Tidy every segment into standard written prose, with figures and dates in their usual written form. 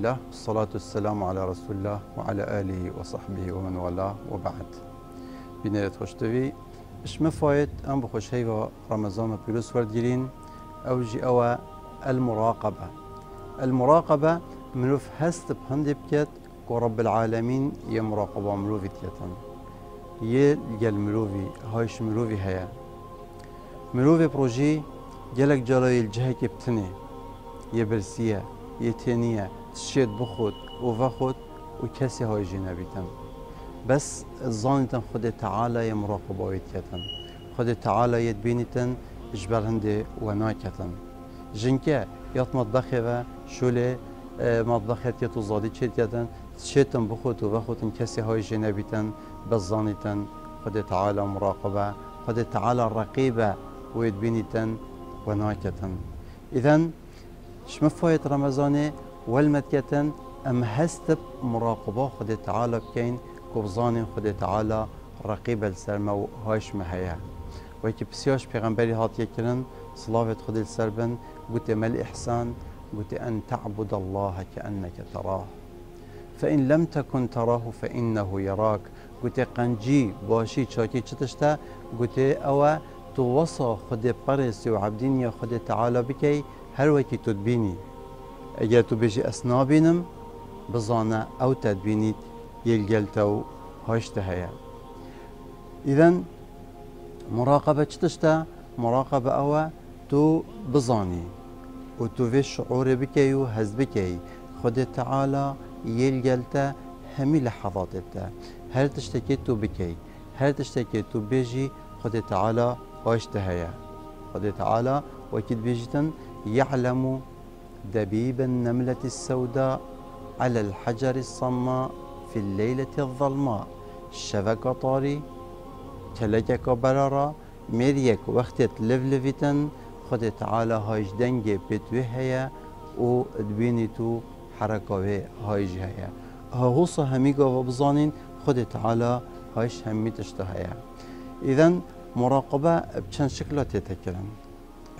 لله والصلاة والسلام على رسول الله وعلى آله وصحبه ومن والاه وبعد. بنيت خوشتوي اش مفايد ام بخوش هيوا رمضان بيروس وردجرين او جي او المراقبة. المراقبة مروف هست بهندي بكت ورب العالمين يمراقبة مروفي تيتن يلقى مروفي هايش مروفي هيا مروفي بروجي جلك جلاي الجهك بتني يبرسيه يتنيه تشيد بخود وفخود وكسي هاي جنابيتن بس الظانتن خد تعالى يمراقبة ويتيتن خد تعالى يدبينتن اجبر هندي وناكتن جنكا يط مطبخه شوله مطبخه يتو زادي تشيتن تشيتن بخود وفخود كسي هاي جنابيتن بس ظانتن خد تعالى مراقبة خد تعالى الرقيبة ويدبينتن وناكتن إذن شمفايت رمضان والمتكتن أم هستب مراقبة خد تعالى بكين كوبزان خد تعالى رقيبة السلمى هايش مهيا ويكي بسياش بيغنبري هات يكرن صلاة خد السربن قلت ما الإحسان قلت أن تعبد الله كأنك تراه فإن لم تكن تراه فإنه يراك قلت قنجي باشي شاكي چتشتا قلت أو توصى خد برس وعبدين يا خد تعالى بكي هر وكي تدبيني اگر تو بيجي اسنا بينم بزانا او تدبينيت يلقلتو هاشت هيا اذن مراقبة چتشتا مراقبة او تو بزاني وتو في الشعور بكي وهز بكي خد تعالى يلقلتا همي لحظات التا هل تشتكيتو بكي هل تشتكيتو بيجي خد تعالى هاشت هيا خد تعالى وكيد بيجتن يعلم دبيب النملة السوداء على الحجر الصماء في الليلة الظلماء شبك طاري تلجك برارا ميريك وقتت لفلفتن خد تعالى هايج دنجي بتوهيا و دبينتو حركة هايج هيا هاوصا هميقا وبزانين خد تعالى هايش همي تشتهيا إذن مراقبة بچند شكلات تتكلم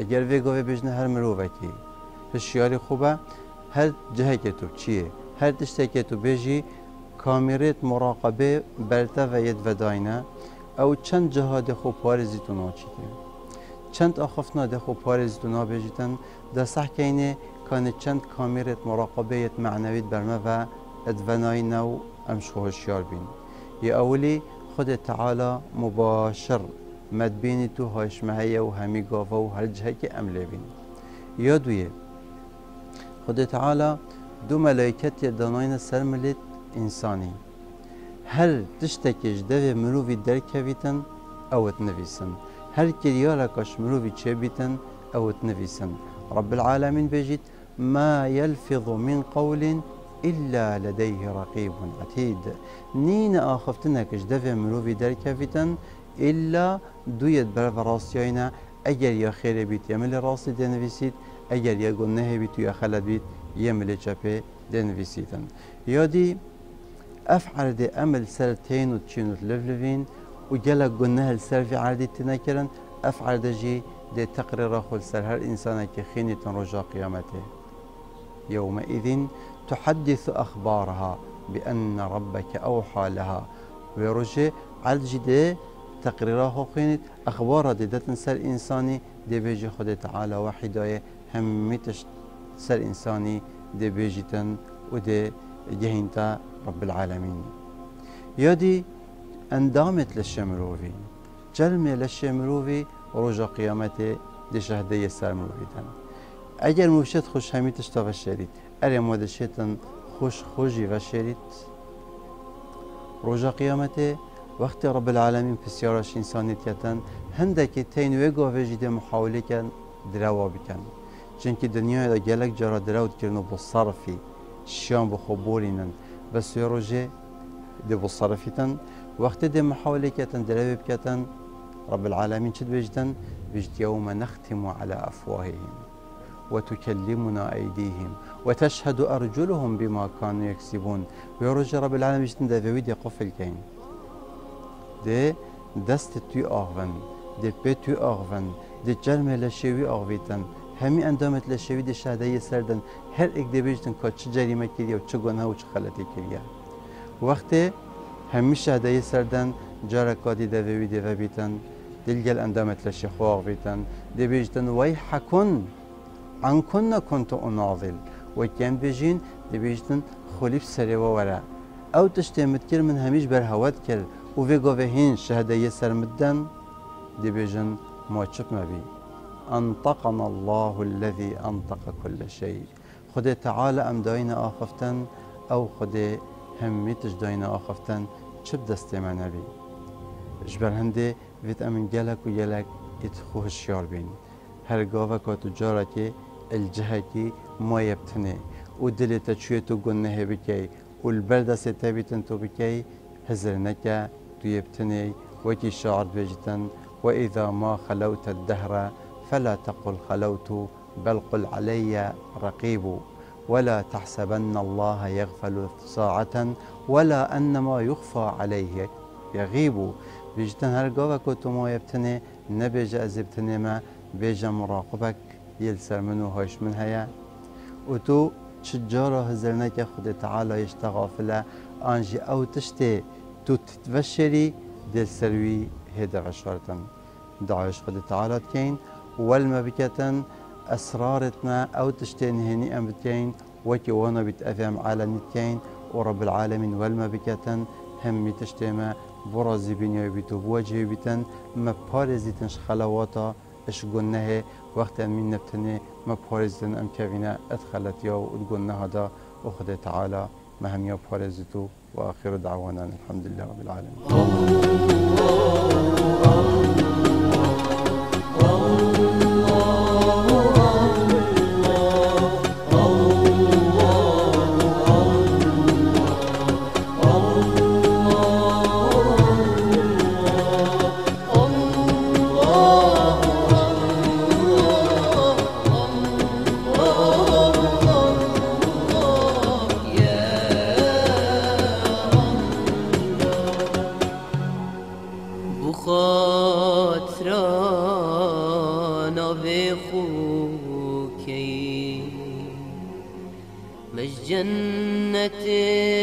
اگر وی گاوی بجنه هر مروفکی هشیاری خوبه هر جهه که تو چیه هر تشته که تو بجی کامیرت مراقبه برته و ید و داینه او چند جهه ده خوب پارزی تو ناچیده چند آخفنا ده خوب پارزی تو نابجیتن ده صح که اینه کانه چند کامیرت مراقبه ید معنوید برمه و ادونای نو امشو هشیار بین یا اولی خود تعالی مباشر مدبيني تو هاش مهيا وهمي قافا وهالجهك أملابين يا دوية خد تعالى دو ملايكات يدانين سرملت إنساني هل تشتكي جدوي مروفي دركبيتن أو تنفيسن هل كريالكش مروفي تشبيتن أو تنفيسن رب العالمين بيجيت ما يلفظ من قول إلا لديه رقيب عتيد نين آخفتنك جدوي مروفي دركبيتن إلا دويت برف راسيانا اگر يا خير بيت يمل راسي دنفيسيت اگر يا قنه بيت يا خلد بيت يمل جبه دنفيسيتن يادي افعل دي امل سرتين وتشينو تلفلفين وجلق قنه السر في عردي تنكرن افعل دجي دي تقرير اخو السر هر انسان كخينة رجا قيامته يومئذ تحدث اخبارها بان ربك اوحى لها ويرجي على دي تقريرها خينت أخبار دي سر إنساني دي بيجي خد تعالى وحداية هميتش سر إنساني دي بيجيتن ودي جهنتا رب العالمين يدي اندامت للشمروفي جلمي للشمروفي رجا قيامته دي شهدية سر مروفيتن اگر موشت خوش هميتش تا وشريت اري مودشتن خوشي وشريت رجا قيامته وقتی رب العالمین پسیارش انسانیتیتن هندکی تین وگا وجیده محاوله کن دروا بکن چونکه دنیای دا گلک جارا دراود کرنو با صرفی شیان بخوبورینن بس روژه دی با صرفیتن وقتی دی محاوله کتن دروا بکتن رب العالمین چد وجدن وجد یوم نختم على افواههم وتكلمنا أيديهم وتشهد أرجلهم بما كانوا يكسبون ويرجى رب العالمين جدن دا ويدي قفل كين ده دست توی آغون ده پی توی آغون ده جرم لشوی آغویتن همی اندامت لشوید شهده سردن هر اک دبیجتن که چه جریمه کردی و چه گناه و چه خلطی کردی وقتی همی شهده سردن جارکاتی دوی دوی بیتن دلگل اندامت لشی خواق بیتن دبیجتن وی حکن عن كنا كنت أناضل وكان بيجين دبيجتن خليف سري وورا أو تشتمت كر من هميش برهوات كر وفيقو فيهين شهادة يسر مدن دبيجن ما تشب ما بي أنطقنا الله الذي أنطق كل شيء خدي تعالى أم داينا آخفتن أو خدي هميتش داينا آخفتن تشب دستي ما نبي جبر هندي فيت أمن جلك ويلك يتخوه الشيار بين هرقافة كتجارة الجهكي ما يبتني ودلي تشويتو قنه بكي والبردة ستابتن تو بكي هزرنك تو يبتني وكي شعر بجتن وإذا ما خلوت الدهر فلا تقل خلوت بل قل علي رقيب ولا تحسبن الله يغفل ساعة ولا أن ما يخفى عليه يغيب بجتن هرقافة كتو ما يبتني نبيج أزبتني ما بيجا مراقبك يلسر منو هاش من هيا وتو تشجارة هزرنك خد تعالى يشتغافله أنجي أو تشتي تو تتبشري دل سروي هيدا غشارتن دعاش خد تعالى تكين والمبكة أسرارتنا أو تشتي نهني أم بتكين وكي وانا بتأفهم على نتكين ورب العالمين والمبكة هم تشتيما برازي بنيا بيتو بوجه بيتن ما بارزيتنش خلواتا اش قلناه وقت من نبتني ما بارزتن ام كابينا ادخلت يا وتقولنا هذا وخد تعالى ما هم يا بارزتو واخر دعوانا الحمد لله رب العالمين. مش جنة